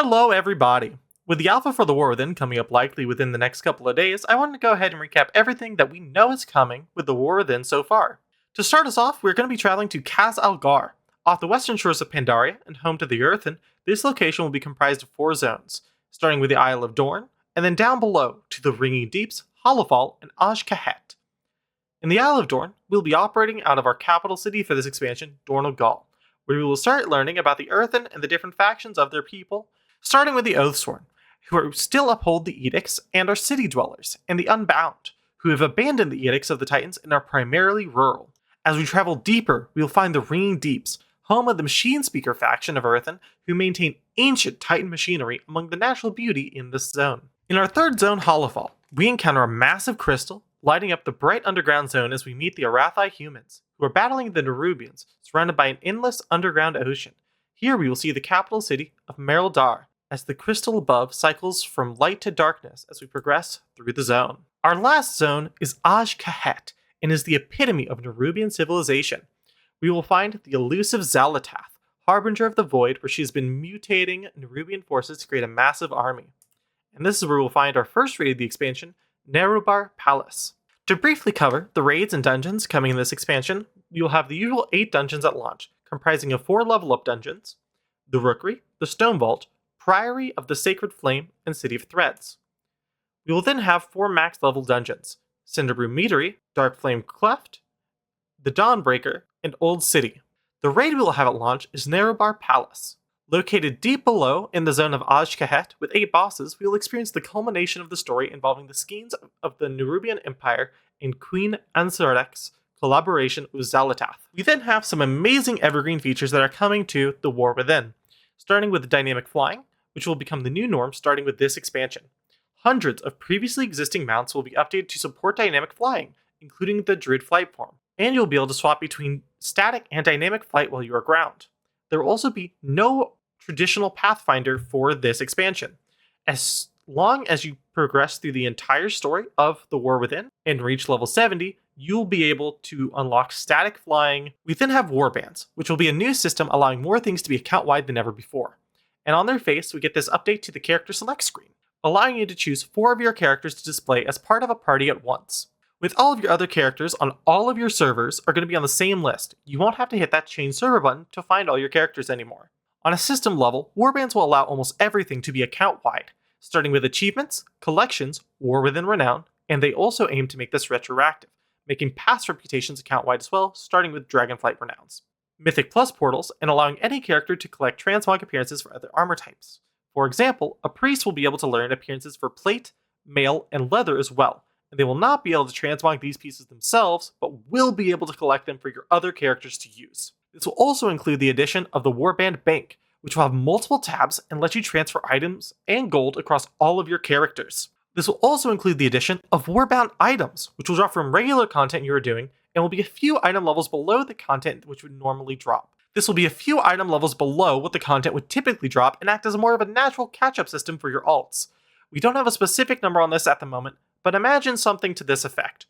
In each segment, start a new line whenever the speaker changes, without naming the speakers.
Hello, everybody! With the alpha for the War Within coming up likely within the next couple of days, I wanted to go ahead and recap everything that we know is coming with the War Within so far. To start us off, we're going to be traveling to Kaz Algar, off the western shores of Pandaria and home to the Earth, and this location will be comprised of 4 zones, starting with the Isle of Dorn, and then down below to the Ringing Deeps, Hollowfall, and Aj-Kahet. In the Isle of Dorn, we'll be operating out of our capital city for this expansion, Dorn of Gaul, where we will start learning about the Earthen and the different factions of their people, starting with the Oathsworn, who still uphold the edicts and are city dwellers, and the Unbound, who have abandoned the edicts of the Titans and are primarily rural. As we travel deeper, we will find the Ringing Deeps, home of the Machine Speaker faction of Earthen, who maintain ancient Titan machinery among the natural beauty in this zone. In our third zone, Hollowfall, we encounter a massive crystal, lighting up the bright underground zone as we meet the Arathi humans, who are battling the Nerubians, surrounded by an endless underground ocean. Here we will see the capital city of Meryldar, as the crystal above cycles from light to darkness as we progress through the zone. Our last zone is Aj-Kahet, and is the epitome of Nerubian civilization. We will find the elusive Xal'atath, harbinger of the void, where she has been mutating Nerubian forces to create a massive army. And this is where we'll find our first raid of the expansion, Nerubar Palace. To briefly cover the raids and dungeons coming in this expansion, we will have the usual 8 dungeons at launch, comprising of 4 level up dungeons, the Rookery, the Stone Vault, Priory of the Sacred Flame, and City of Threads. We will then have 4 max level dungeons, Cinderbrew Meadery, Dark Flame Cleft, the Dawnbreaker, and Old City. The raid we will have at launch is Nerubar Palace. Located deep below in the zone of Aj-Kahet with 8 bosses, we will experience the culmination of the story involving the schemes of the Nerubian Empire and Queen Ansarek's collaboration with Xal'atath. We then have some amazing evergreen features that are coming to the War Within, starting with dynamic flying, which will become the new norm starting with this expansion. Hundreds of previously existing mounts will be updated to support dynamic flying, including the Druid flight form, and you'll be able to swap between static and dynamic flight while you are ground. There will also be no traditional Pathfinder for this expansion. As long as you progress through the entire story of the War Within and reach level 70, you'll be able to unlock static flying. We then have Warbands, which will be a new system allowing more things to be account-wide than ever before. And on their face, we get this update to the character select screen, allowing you to choose 4 of your characters to display as part of a party at once. With all of your other characters on all of your servers are going to be on the same list. You won't have to hit that change server button to find all your characters anymore. On a system level, Warbands will allow almost everything to be account-wide, starting with achievements, collections, War Within Renown, and they also aim to make this retroactive, making past reputations account-wide as well, starting with Dragonflight Renowns. Mythic Plus portals, and allowing any character to collect transmog appearances for other armor types. For example, a priest will be able to learn appearances for plate, mail, and leather as well, and they will not be able to transmog these pieces themselves, but will be able to collect them for your other characters to use. This will also include the addition of the Warband Bank, which will have multiple tabs and let you transfer items and gold across all of your characters. This will also include the addition of Warbound items, which will drop from regular content you are doing, and will be a few item levels below the content which would normally drop. This will be a few item levels below what the content would typically drop and act as more of a natural catch-up system for your alts. We don't have a specific number on this at the moment, but imagine something to this effect.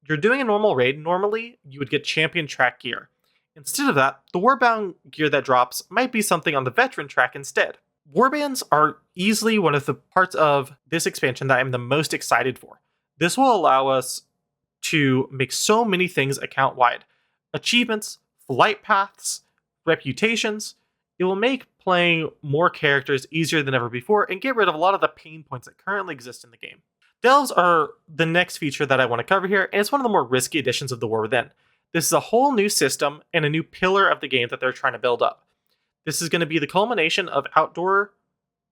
You're doing a normal raid, normally you would get champion track gear. Instead of that, the Warbound gear that drops might be something on the veteran track instead. Warbands are easily one of the parts of this expansion that I'm the most excited for. This will allow us to make so many things account-wide. Achievements, flight paths, reputations. It will make playing more characters easier than ever before and get rid of a lot of the pain points that currently exist in the game. Delves are the next feature that I want to cover here, and it's one of the more risky additions of the War Within. This is a whole new system and a new pillar of the game that they're trying to build up. This is going to be the culmination of outdoor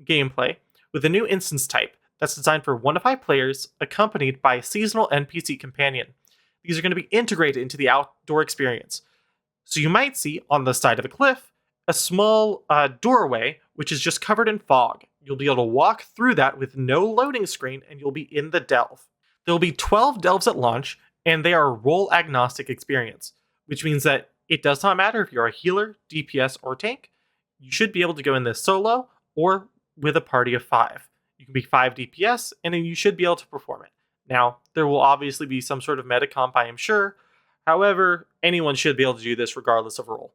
gameplay with a new instance type that's designed for 1 to 5 players, accompanied by a seasonal NPC companion. These are going to be integrated into the outdoor experience. So you might see on the side of a cliff a small doorway which is just covered in fog. You'll be able to walk through that with no loading screen and you'll be in the delve. There will be 12 delves at launch, and they are a role agnostic experience, which means that it does not matter if you're a healer, DPS, or tank. You should be able to go in this solo or with a party of 5. You can be 5 DPS, and then you should be able to perform it. Now, there will obviously be some sort of meta comp, I am sure. However, anyone should be able to do this regardless of role.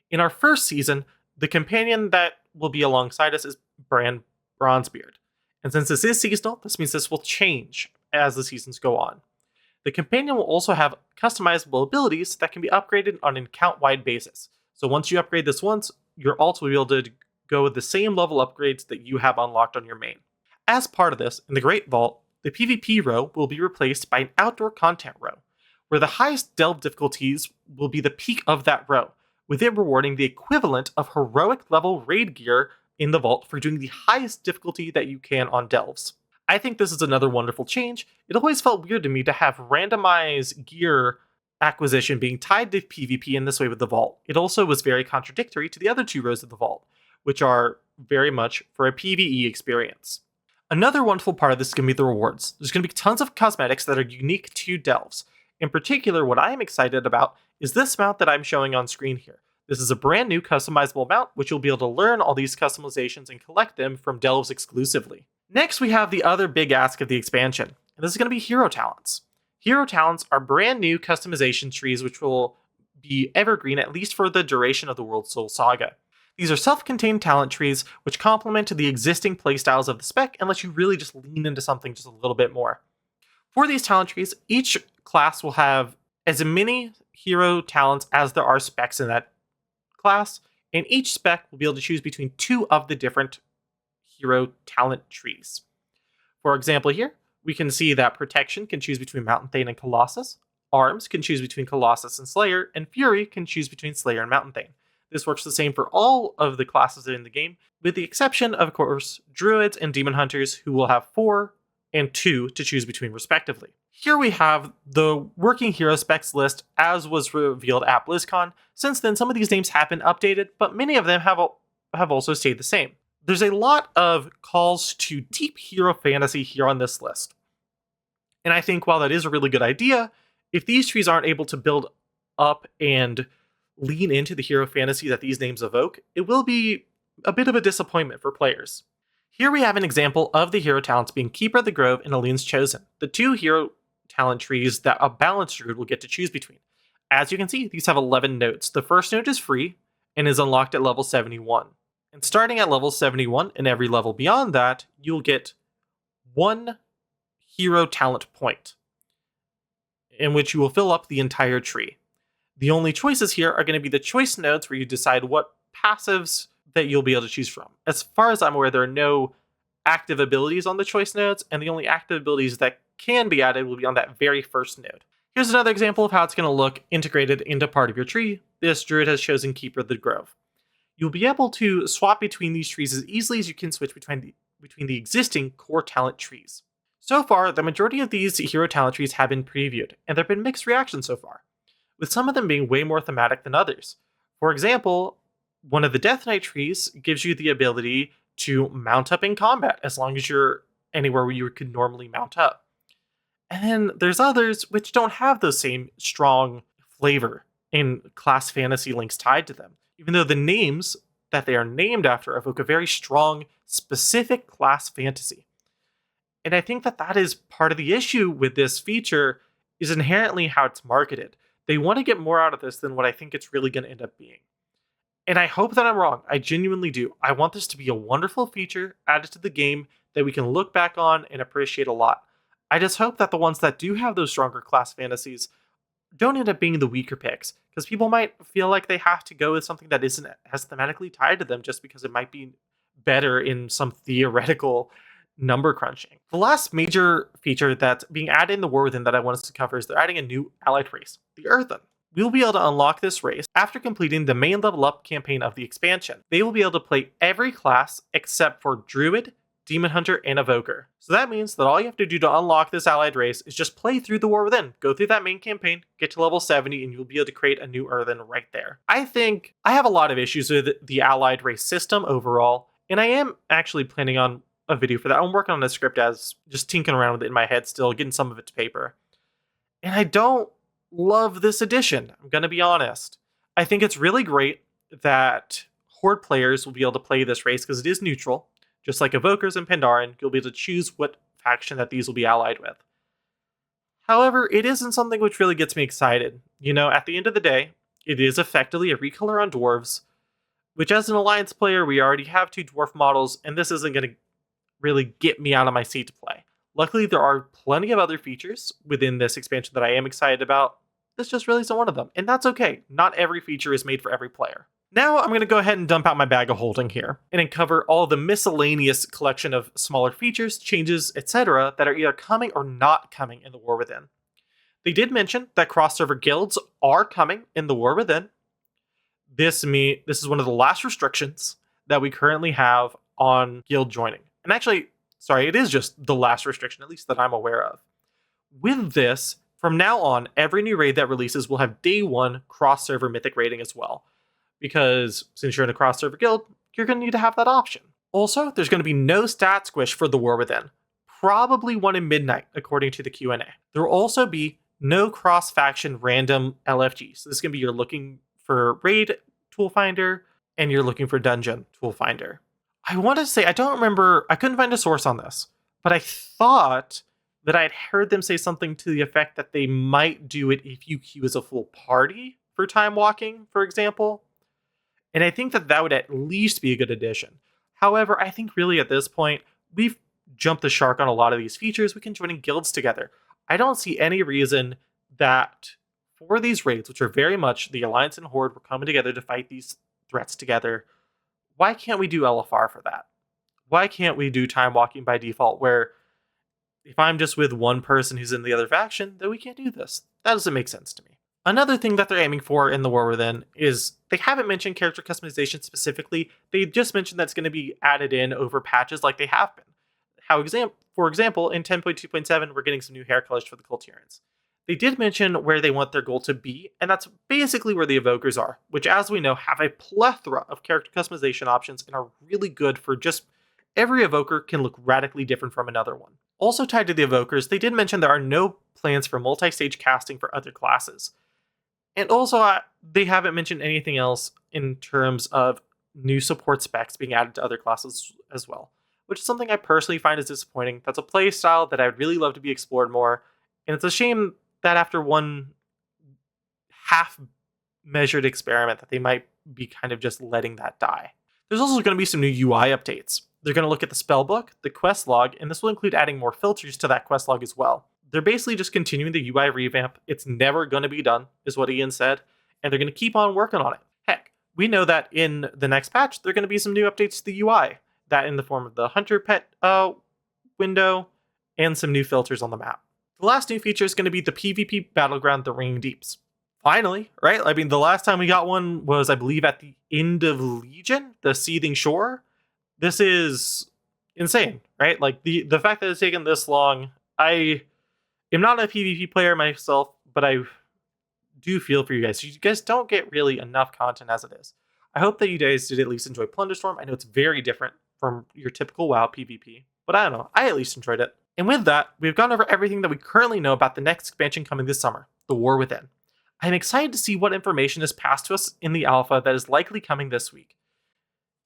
In our first season, the companion that will be alongside us is Brand Bronzebeard. And since this is seasonal, this means this will change as the seasons go on. The companion will also have customizable abilities that can be upgraded on an account-wide basis. So once you upgrade this once, your alt will be able to go with the same level upgrades that you have unlocked on your main. As part of this, in the Great Vault, the PvP row will be replaced by an outdoor content row, where the highest delve difficulties will be the peak of that row, with it rewarding the equivalent of heroic level raid gear in the vault for doing the highest difficulty that you can on delves. I think this is another wonderful change. It always felt weird to me to have randomized gear acquisition being tied to PvP in this way with the vault. It also was very contradictory to the other two rows of the vault, which are very much for a PvE experience. Another wonderful part of this is going to be the rewards. There's going to be tons of cosmetics that are unique to delves. In particular, what I am excited about is this mount that I'm showing on screen here. This is a brand new customizable mount, which you'll be able to learn all these customizations and collect them from delves exclusively. Next, we have the other big ask of the expansion, and this is going to be hero talents. Hero talents are brand new customization trees which will be evergreen at least for the duration of the World Soul Saga. These are self-contained talent trees which complement the existing playstyles of the spec and let you really just lean into something just a little bit more. For these talent trees, each class will have as many hero talents as there are specs in that class, and each spec will be able to choose between two of the different hero talent trees. For example here, we can see that Protection can choose between Mountain Thane and Colossus, Arms can choose between Colossus and Slayer, and Fury can choose between Slayer and Mountain Thane. This works the same for all of the classes in the game, with the exception of course, Druids and Demon Hunters, who will have 4 and 2 to choose between respectively. Here we have the working hero specs list as was revealed at BlizzCon. Since then, some of these names have been updated, but many of them have also stayed the same. There's a lot of calls to deep hero fantasy here on this list. And I think while that is a really good idea, if these trees aren't able to build up and lean into the hero fantasy that these names evoke, it will be a bit of a disappointment for players. Here we have an example of the hero talents being Keeper of the Grove and Aline's Chosen, the two hero talent trees that a balanced druid will get to choose between. As you can see, these have 11 notes. The first note is free and is unlocked at level 71. And starting at level 71 and every level beyond that, you'll get 1 hero talent point, in which you will fill up the entire tree. The only choices here are going to be the choice nodes where you decide what passives that you'll be able to choose from. As far as I'm aware, there are no active abilities on the choice nodes, and the only active abilities that can be added will be on that very first node. Here's another example of how it's going to look integrated into part of your tree. This druid has chosen Keeper of the Grove. You'll be able to swap between these trees as easily as you can switch between the existing core talent trees. So far, the majority of these hero talent trees have been previewed, and there have been mixed reactions so far, with some of them being way more thematic than others. For example, one of the Death Knight trees gives you the ability to mount up in combat as long as you're anywhere where you could normally mount up. And then there's others which don't have the same strong flavor in class fantasy links tied to them, even though the names that they are named after evoke a very strong, specific class fantasy. And I think that that is part of the issue with this feature, is inherently how it's marketed. They want to get more out of this than what I think it's really going to end up being. And I hope that I'm wrong. I genuinely do. I want this to be a wonderful feature added to the game that we can look back on and appreciate a lot. I just hope that the ones that do have those stronger class fantasies don't end up being the weaker picks, because people might feel like they have to go with something that isn't as thematically tied to them just because it might be better in some theoretical number crunching. The last major feature that's being added in the War Within that I want us to cover is they're adding a new allied race, the Earthen. We'll be able to unlock this race after completing the main level up campaign of the expansion. They will be able to play every class except for Druid, Demon Hunter, and Evoker. So that means that all you have to do to unlock this allied race is just play through the War Within, go through that main campaign, get to level 70, and you'll be able to create a new Earthen right there. I think I have a lot of issues with the allied race system overall, and I am actually planning on a video for that. I'm working on a script as just tinkering around with it in my head still, getting some of it to paper. And I don't love this addition, I'm going to be honest. I think it's really great that Horde players will be able to play this race because it is neutral. Just like Evokers and Pandaren, you'll be able to choose what faction that these will be allied with. However, it isn't something which really gets me excited. You know, at the end of the day, it is effectively a recolor on dwarves, which as an Alliance player, we already have 2 dwarf models, and this isn't going to really get me out of my seat to play. Luckily, there are plenty of other features within this expansion that I am excited about. This just really isn't one of them, and that's okay. Not every feature is made for every player. Now I'm going to go ahead and dump out my bag of holding here and cover all the miscellaneous collection of smaller features, changes, etc. that are either coming or not coming in the War Within. They did mention that cross-server guilds are coming in the War Within. This is one of the last restrictions that we currently have on guild joining. And actually, sorry, it is just the last restriction, at least that I'm aware of. With this, from now on, every new raid that releases will have day 1 cross-server mythic rating as well. Because since you're in a cross-server guild, you're going to need to have that option. Also, there's going to be no stat squish for the War Within. Probably one in Midnight, according to the Q&A. There will also be no cross-faction random LFG. So this is going to be you're looking for raid tool finder and you're looking for dungeon tool finder. I want to say, I don't remember, I couldn't find a source on this, but I thought that I'd heard them say something to the effect that they might do it if you queue as a full party for time walking, for example. And I think that that would at least be a good addition. However, I think really at this point, we've jumped the shark on a lot of these features. We can join in guilds together. I don't see any reason that for these raids, which are very much the Alliance and Horde, we're coming together to fight these threats together. Why can't we do LFR for that? Why can't we do time walking by default where if I'm just with one person who's in the other faction, then we can't do this? That doesn't make sense to me. Another thing that they're aiming for in the War Within is they haven't mentioned character customization specifically. They just mentioned that's going to be added in over patches like they have been. For example, in 10.2.7, we're getting some new hair colors for the Culturians. They did mention where they want their goal to be, and that's basically where the Evokers are, which as we know have a plethora of character customization options and are really good for just every Evoker can look radically different from another one. Also tied to the Evokers, they did mention there are no plans for multi-stage casting for other classes. And also, they haven't mentioned anything else in terms of new support specs being added to other classes as well, which is something I personally find is disappointing. That's a play style that I'd really love to be explored more, and it's a shame that after one half-measured experiment that they might be kind of just letting that die. There's also going to be some new UI updates. They're going to look at the spellbook, the quest log, and this will include adding more filters to that quest log as well. They're basically just continuing the UI revamp. It's never going to be done, is what Ian said, and they're going to keep on working on it. Heck, we know that in the next patch, there are going to be some new updates to the UI, that in the form of the Hunter Pet window, and some new filters on the map. The last new feature is going to be the PvP battleground, the Ringing Deeps. Finally, right? I mean, the last time we got one was, I believe, at the end of Legion, the Seething Shore. This is insane, right? Like, the fact that it's taken this long, I am not a PvP player myself, but I do feel for you guys. You guys don't get really enough content as it is. I hope that you guys did at least enjoy Plunderstorm. I know it's very different from your typical WoW PvP, but I don't know. I at least enjoyed it. And with that, we've gone over everything that we currently know about the next expansion coming this summer, the War Within. I'm excited to see what information is passed to us in the alpha that is likely coming this week.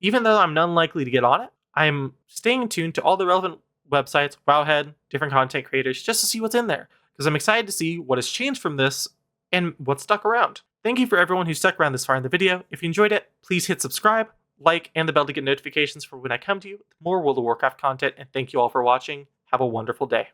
Even though I'm unlikely to get on it, I'm staying tuned to all the relevant websites, Wowhead, different content creators, just to see what's in there, because I'm excited to see what has changed from this and what's stuck around. Thank you for everyone who stuck around this far in the video. If you enjoyed it, please hit subscribe, like, and the bell to get notifications for when I come to you with more World of Warcraft content, and thank you all for watching. Have a wonderful day.